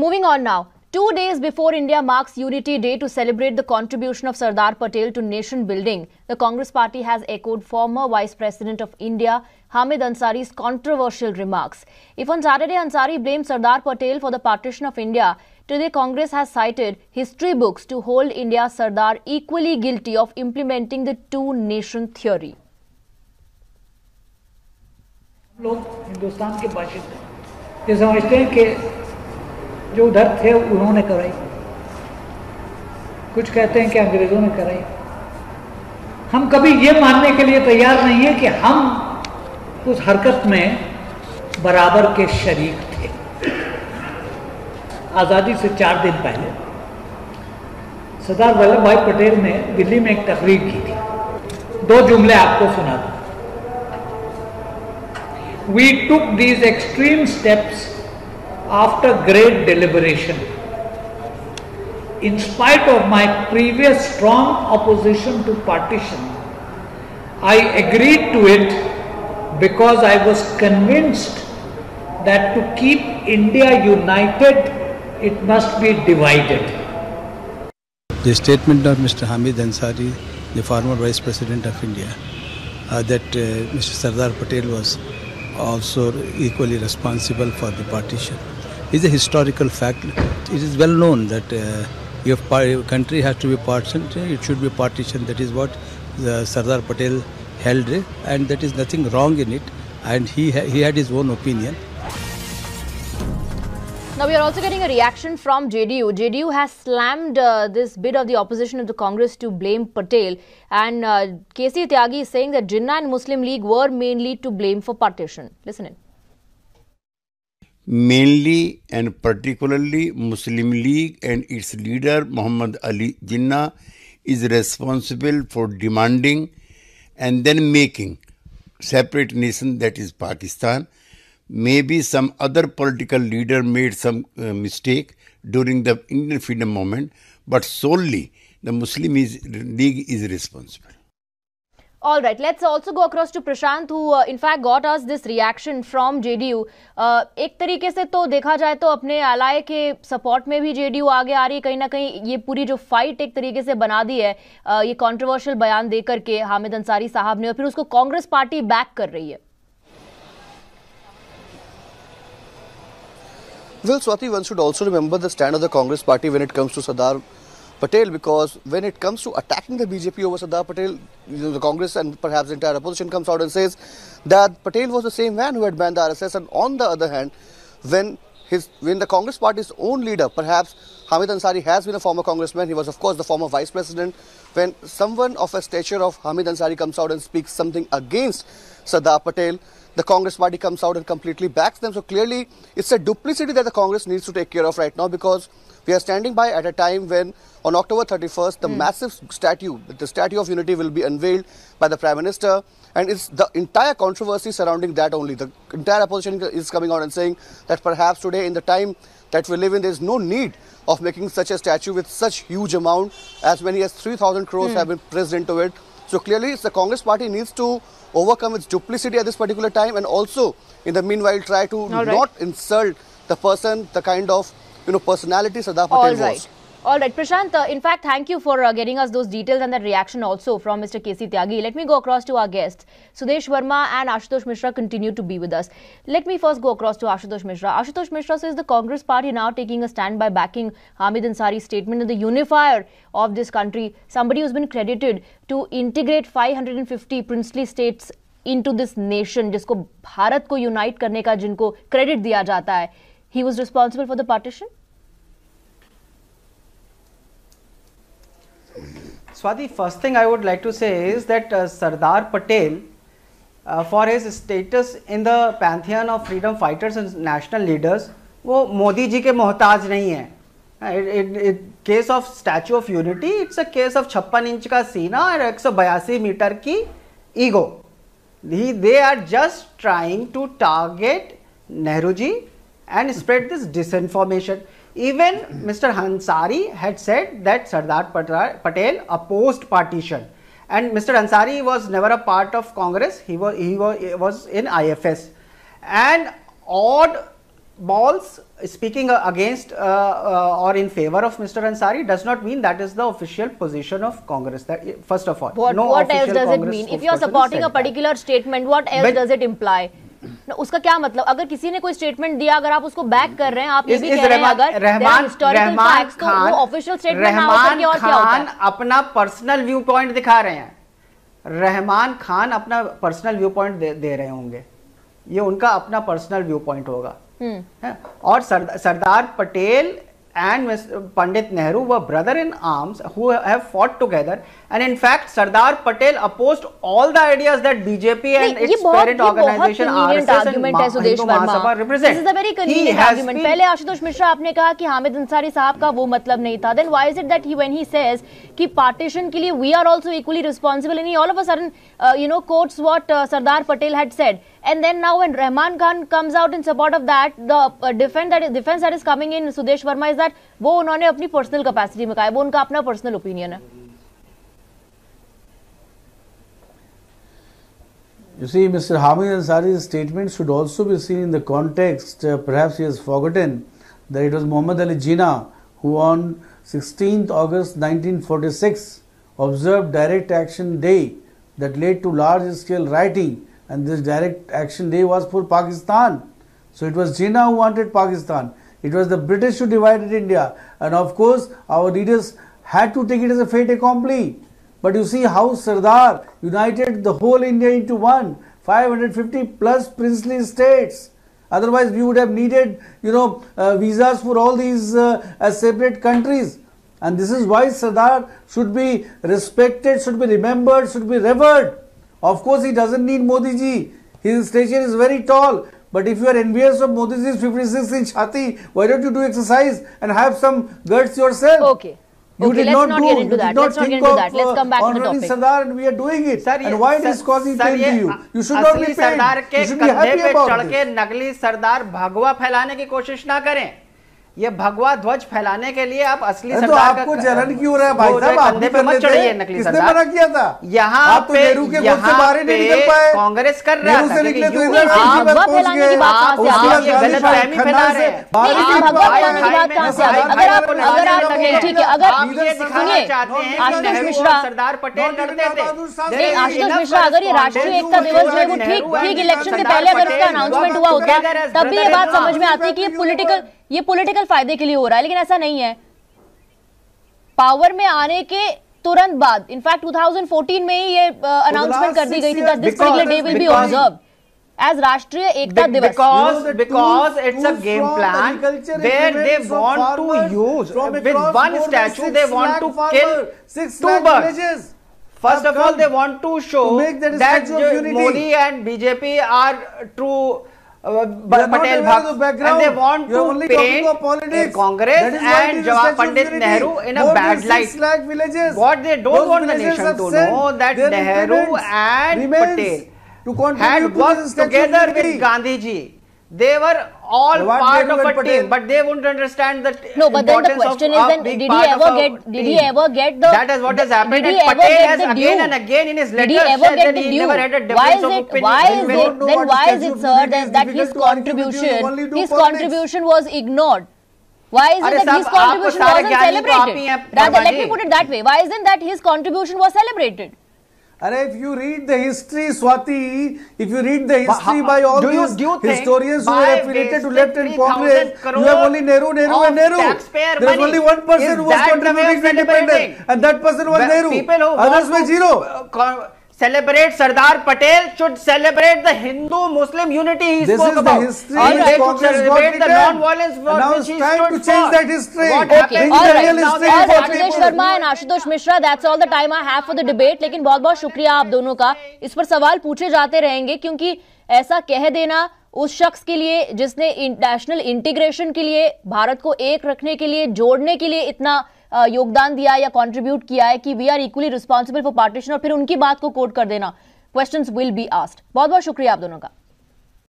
Moving on now. 2 days before India marks Unity Day to celebrate the contribution of Sardar Patel to nation building, the Congress party has echoed former Vice President of India, Hamid Ansari's controversial remarks. If on Saturday Ansari blamed Sardar Patel for the partition of India, today Congress has cited history books to hold India's Sardar equally guilty of implementing the two-nation theory. लोग हिंदुस्तान के बाशिंदे ये समझते हैं कि जो उधर थे उन्होंने कराई, कुछ कहते हैं कि अंग्रेजों ने कराई। हम कभी ये मानने के लिए तैयार नहीं है कि हम उस हरकत में बराबर के शरीक थे। आज़ादी से 4 दिन पहले सरदार वल्लभ भाई पटेल ने दिल्ली में एक तकरीर की थी। 2 जुमले आपको सुना दूं। We took these extreme steps after great deliberation. In spite of my previous strong opposition to partition, I agreed to it because I was convinced that to keep India united, it must be divided. The statement of Mr. Hamid Ansari, the former Vice President of India, that Mr. Sardar Patel was also equally responsible for the partition, is a historical fact. It is well known that if a country has to be partitioned, it should be partitioned. That is what Sardar Patel held, and that is nothing wrong in it, and he had his own opinion. Now we are also getting a reaction from JDU. JDU has slammed this bid of the opposition of the Congress to blame Patel, and KC Tyagi is saying that Jinnah and Muslim League were mainly to blame for partition. Listen in. Mainly and particularly Muslim League and its leader Muhammad Ali Jinnah is responsible for demanding and then making separate nation, that is Pakistan. Maybe some other political leader made some mistake during the Indian freedom movement, but solely the Muslim League is responsible. All right, let's also go across to Prashant, who in fact got us this reaction from JDU. एक तरीके से तो देखा जाए तो अपने अलाय के support में भी JDU आगे आ रही है। कहीं ना कहीं ये पूरी जो फाइट एक तरीके से बना दी है ये कंट्रोवर्शियल बयान देकर के हामिद अंसारी साहब ने, और फिर उसको कांग्रेस पार्टी बैक कर रही है। Well, Swati, one should also remember the stand of the Congress party when it comes to Sardar Patel, because when it comes to attacking the BJP over Sardar Patel, the Congress and perhaps the entire opposition comes out and says that Patel was the same man who had banned the RSS, and on the other hand, when the Congress party's own leader, perhaps Hamid Ansari has been a former congressman, he was of course the former vice president, when someone of a stature of Hamid Ansari comes out and speaks something against Sardar Patel, the Congress party comes out and completely backs them. So clearly, it's a duplicity that the Congress needs to take care of right now, because we are standing by at a time when on October 31st, the massive statue, the Statue of Unity, will be unveiled by the Prime Minister, and it's the entire controversy surrounding that only. The entire opposition is coming out and saying that perhaps today, in the time that we live in, there is no need of making such a statue with such huge amount, as many as 3,000 crores have been pressed into it. So clearly, the Congress party needs to overcome its duplicity at this particular time, and also in the meanwhile try to not insult the person, the kind of personality Sardar Patel was. All right, Prashant, in fact, thank you for getting us those details and that reaction also from Mr. KC Tyagi. Let me go across to our guests. Sudesh Verma and Ashutosh Mishra continue to be with us. Let me first go across to Ashutosh Mishra. Ashutosh Mishra says the Congress party now taking a stand by backing Hamid Ansari's statement and the unifier of this country, somebody who's been credited to integrate 550 princely states into this nation, जिसको भारत को unite करने का जिनको credit दिया जाता है. He was responsible for the partition? Swati, first thing I would like to say is that Sardar Patel, for his status in the pantheon of freedom fighters and national leaders, वो मोदी जी के मोहताज नहीं है. Case of Statue of Unity, it's a case of 56 inch का सीना और 182 metre की ego. They are just trying to target Nehru ji and spread this disinformation. Even Mr. Ansari had said that Sardar Patel opposed partition, and Mr. Ansari was never a part of Congress. He was in IFS, and odd balls speaking against or in favor of Mr. Ansari does not mean that is the official position of Congress. That, first of all, what else does it mean? If you are supporting a particular statement, what else does it imply? उसका क्या मतलब? अगर किसी ने कोई statement दिया, अगर आप उसको बैक कर रहे हैं, आप ये भी कह रहे हैं अगर हिस्टोरिकल फैक्ट्स, तो वो ऑफिशियल स्टेटमेंट ना होकर के और क्या होता है? अपना पर्सनल व्यू पॉइंट दिखा रहे हैं। रहमान खान अपना पर्सनल व्यू पॉइंट दे रहे होंगे, ये उनका अपना पर्सनल व्यू पॉइंट होगा। और Sardar Patel and Pandit Nehru were brother in arms who have fought together, and in fact Sardar Patel opposed all the ideas that BJP and its parent organization RSS and Hindu Mahasabha represent. This is a very convenient argument. पहले आशुतोष मिश्रा आपने कहा कि हामिद अंसारी साहब का वो मतलब नहीं था, then why is it that when he says कि partition के लिए we are also equally responsible, and he all of a sudden quotes what Sardar Patel had said, and then now when Rahman Khan comes out in support of that, the defense that is coming in Sudesh Verma is that वो उन्होंने अपनी personal capacity में कहा है, वो उनका अपना personal opinion है। You see, Mr. Hamid Ansari's statement should also be seen in the context. Perhaps he has forgotten that it was Muhammad Ali Jinnah who on 16th August 1946 observed Direct Action Day that led to large-scale rioting, and this Direct Action Day was for Pakistan. So it was Jinnah who wanted Pakistan. It was the British who divided India, and of course our leaders had to take it as a fait accompli. But you see how Sardar united the whole India into one, 550 plus princely states. Otherwise we would have needed visas for all these as separate countries. And this is why Sardar should be respected, should be remembered, should be revered. Of course he doesn't need Modi ji. His station is very tall. But if you are envious of Modi ji's 56-inch hathi, why don't you do exercise and have some guts yourself? Okay. Let's not get into that. Let's come back to the topic. Sardar, and we are doing it. Sir, and why it is causing pain to you? You should not be pained. You should be happy about this. नकली सरदार भगवा फैलाने की कोशिश ना करें। ये भगवा ध्वज फैलाने के लिए आप असली सरदार का आपको जलन क्यों हो रहा है भाई साहब? आप कंधे पे मत चढ़िए नकली सरदार। किसने मना किया था? यहाँ पे कांग्रेस कर रहा था। भगवा फैलाने की बात कहाँ से आ रही है? गलतफहमी फैला रहे हैं। भगवा फैलाने की बात कहाँ से आ रही है? अगर आप ठीक है, अगर सुनिए आशुतोष मिश्रा, सरदार पटेल करते थे। आशुतोष मिश्रा, अगर ये राष्ट्रीय एकता दिवस जो है वो ठीक इलेक्शन के पहले अगर उसका अनाउंसमेंट हुआ होता, तब भी ये बात समझ में आती है कि ये पॉलिटिकल फायदे के लिए हो रहा है, लेकिन ऐसा नहीं है। पावर में आने के तुरंत बाद, इनफैक्ट 2014 में ही ये अनाउंसमेंट कर दी गई थी that this particular day will be observed as राष्ट्रीय एकता दिवस। Because it's a game plan where they want to use with one statue they want to kill two birds. First of all, they want to show that Modi and BJP are true Patel Bhakt, and they want to paint Congress and Pandit Nehru in a bad light. What they don't want the nation to know that Nehru and Patel had worked together with Gandhi ji. They were all part of a team, but they wouldn't understand that. No, but then the question is, then did he ever get the? That is what has happened. And Patel has again and again in his letters said that he never had a difference of opinion. Why is it, sir, that his contribution was ignored? Why is it that his contribution wasn't celebrated? Rather, let me put it that way. Why isn't that his contribution was celebrated? And if you read the history, Swati, if you read the history by all these historians who are affiliated to left and Congress, you have only Nehru and Nehru. There is only one person who was contributing to independence, and that person was Nehru. Others were zero. Celebrate Sardar Patel should celebrate the Hindu-Muslim unity he spoke about. This is the history. They should celebrate the non-violence for which he stood for. Now it's time to change that history. Okay, all right. Sudesh Verma and Ashutosh Mishra, that's all the time I have for the debate. लेकिन बहुत-बहुत शुक्रिया आप दोनों का। इस पर सवाल पूछे जाते रहेंगे, क्योंकि ऐसा कह देना उस शख्स के लिए जिसने नेशनल इंटीग्रेशन के लिए, भारत को एक रखने के लिए, जोड़ने के लिए इतना योगदान दिया या कंट्रीब्यूट किया है कि we are equally responsible for partition, और फिर उनकी बात को कोट कर देना, क्वेश्चंस विल बी आस्क्ड। बहुत बहुत शुक्रिया आप दोनों का।